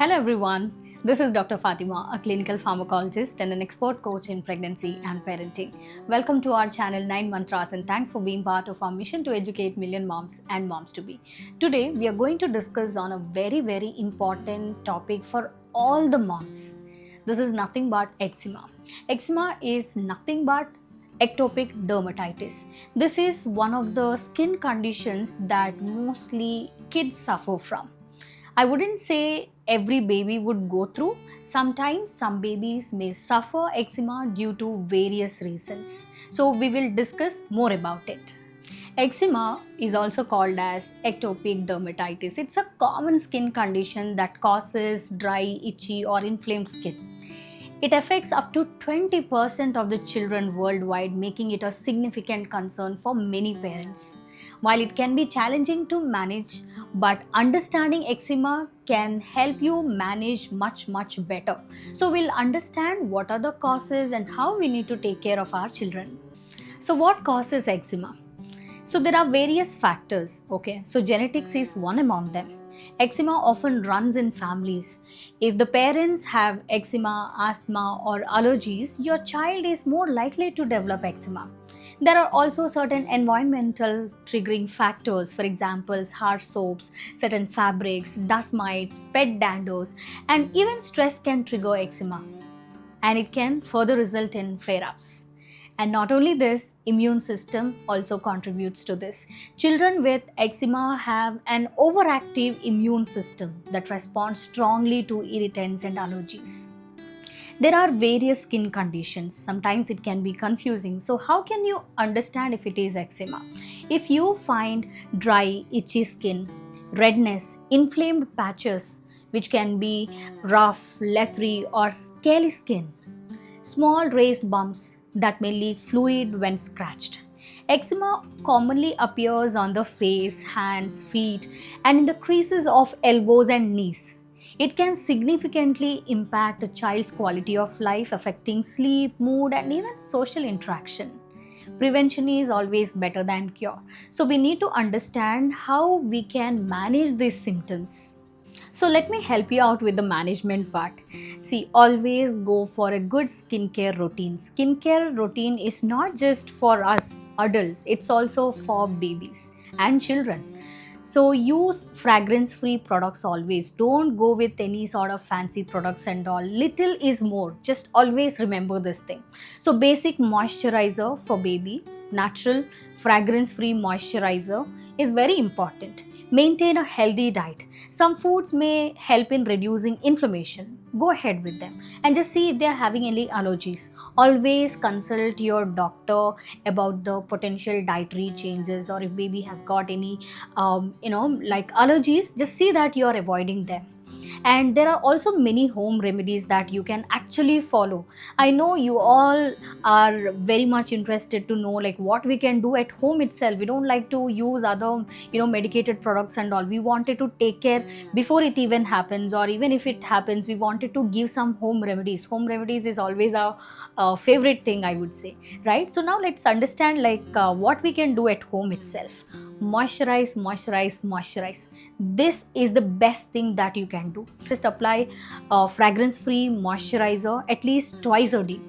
Hello everyone, this is Dr. Fatima, a clinical pharmacologist and an expert coach in pregnancy and parenting. Welcome to our channel 9 Mantras and thanks for being part of our mission to educate million moms and moms to be. Today we are going to discuss on a very important topic for all the moms. This is nothing but eczema. Eczema is nothing but ectopic dermatitis. This is one of the skin conditions that mostly kids suffer from. I wouldn't say every baby would go through. Sometimes some babies may suffer eczema due to various reasons. So we will discuss more about it. Eczema is also called as ectopic dermatitis. It's a common skin condition that causes dry, itchy or inflamed skin. It affects up to 20% of the children worldwide, making it a significant concern for many parents. While it can be challenging to manage, but understanding eczema can help you manage much better. So we'll understand what are the causes and how we need to take care of our children. So what causes eczema? So there are various factors, okay? So genetics is one among them. Eczema often runs in families. If the parents have eczema, asthma or allergies, your child is more likely to develop eczema. There are also certain environmental triggering factors, for example, harsh soaps, certain fabrics, dust mites, pet danders, and even stress can trigger eczema. And it can further result in flare-ups. And not only this, immune system also contributes to this. Children with eczema have an overactive immune system that responds strongly to irritants and allergies. There are various skin conditions. Sometimes it can be confusing. So how can you understand if it is eczema? If you find dry, itchy skin, redness, inflamed patches, which can be rough, leathery or scaly skin, small raised bumps that may leak fluid when scratched. Eczema commonly appears on the face, hands, feet, and in the creases of elbows and knees. It can significantly impact a child's quality of life, affecting sleep, mood, and even social interaction. Prevention is always better than cure. So, we need to understand how we can manage these symptoms. So let me help you out with the management part. See, always go for a good skincare routine. Skincare routine is not just for us adults, it's also for babies and children. So use fragrance-free products always. Don't go with any sort of fancy products and all. Little is more. Just always remember this thing. So basic moisturizer for baby, natural fragrance-free moisturizer is very important. Maintain a healthy diet. Some foods may help in reducing inflammation. Go ahead with them and just see if they are having any allergies. Always consult your doctor about the potential dietary changes, or if baby has got any like allergies, just see that you are avoiding them. And there are also many home remedies that you can actually follow. I know you all are very much interested to know like what we can do at home itself. We don't like to use other medicated products and all. We wanted to take care before it even happens, or even if it happens we wanted to give some home remedies. Home remedies is always a favorite thing, I would say, right? So now let's understand what we can do at home itself. Moisturize. This is the best thing that you can do. Just apply fragrance free moisturizer at least twice a day.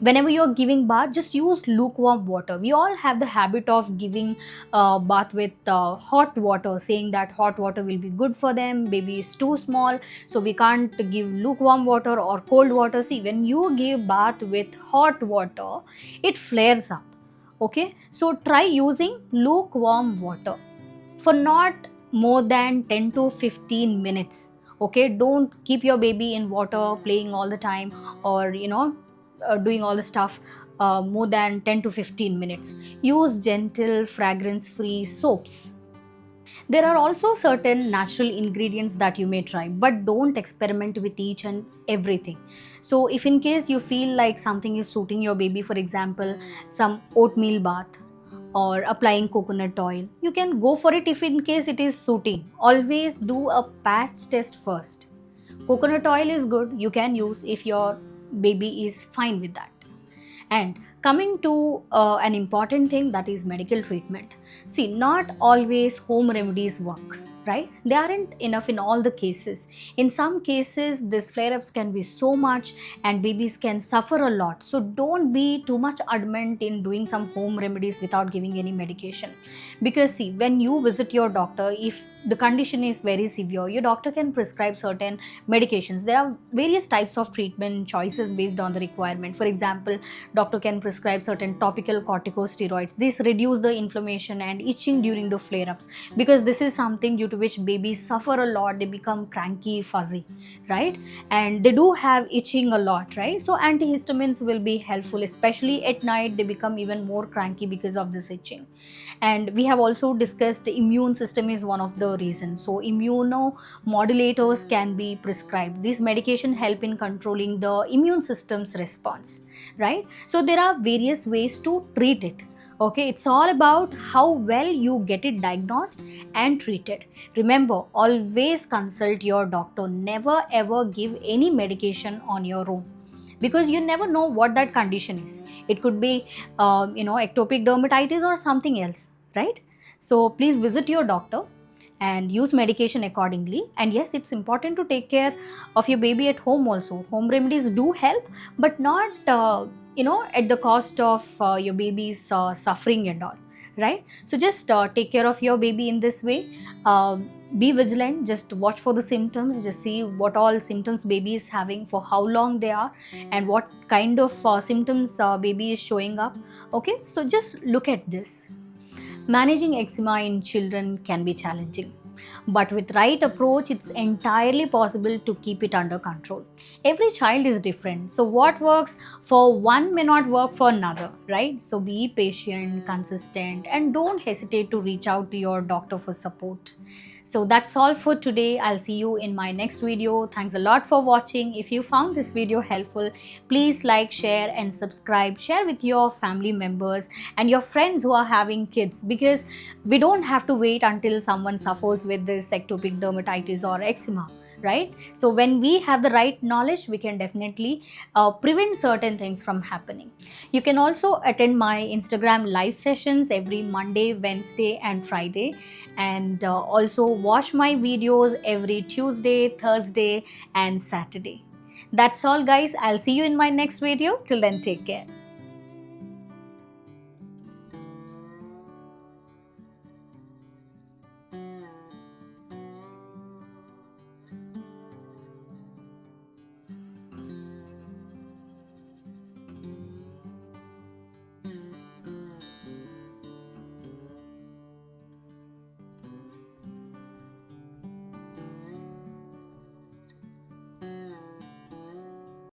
Whenever you're giving bath, just use lukewarm water. We all have the habit of giving bath with hot water, saying that hot water will be good for them. Baby is too small, so we can't give lukewarm water or cold water. See, when you give bath with hot water, it flares up. Okay, so try using lukewarm water for not more than 10 to 15 minutes. Okay, don't keep your baby in water playing all the time, or doing all the stuff more than 10 to 15 minutes. Use gentle fragrance free soaps. There are also certain natural ingredients that you may try, but don't experiment with each and everything. So if in case you feel like something is suiting your baby, for example some oatmeal bath or applying coconut oil, you can go for it if in case it is suiting. Always do a patch test first. Coconut oil is good, you can use if your baby is fine with that. And coming to an important thing, that is medical treatment. See, not always home remedies work. right? They aren't enough in all the cases. In some cases, these flare-ups can be so much and babies can suffer a lot. So don't be too much adamant in doing some home remedies without giving any medication. Because see, when you visit your doctor, if the condition is very severe, your doctor can prescribe certain medications. There are various types of treatment choices based on the requirement. For example, doctor can prescribe certain topical corticosteroids. These reduce the inflammation and itching during the flare-ups, because this is something due to which babies suffer a lot. They become cranky, fuzzy, right? And they do have itching a lot, right? So antihistamines will be helpful, especially at night. They become even more cranky because of this itching. And we have also discussed the immune system is one of the reasons. So immunomodulators can be prescribed. These medication help in controlling the immune system's response, right? So there are various ways to treat it. Okay, it's all about how well you get it diagnosed and treated. Remember, always consult your doctor. Never ever give any medication on your own, because you never know what that condition is. It could be ectopic dermatitis or something else, right? So please visit your doctor and use medication accordingly. And yes, it's important to take care of your baby at home also. Home remedies do help, but not at the cost of your baby's suffering and all, right? So just take care of your baby in this way. Be vigilant, just watch for the symptoms, just see what all symptoms baby is having, for how long they are, and what kind of symptoms baby is showing up. Okay, so just look at this. Managing eczema in children can be challenging, but with right approach, it's entirely possible to keep it under control. Every child is different, so what works for one may not work for another, right? So be patient, consistent, and don't hesitate to reach out to your doctor for support. So that's all for today. I'll see you in my next video. Thanks a lot for watching. If you found this video helpful, please like, share, and subscribe. Share with your family members and your friends who are having kids, because we don't have to wait until someone suffers with this ectopic dermatitis or eczema, right? So when we have the right knowledge, we can definitely prevent certain things from happening. You can also attend my Instagram live sessions every Monday, Wednesday, and Friday, and also watch my videos every Tuesday, Thursday, and Saturday. That's all, guys. I'll see you in my next video. Till then, take care.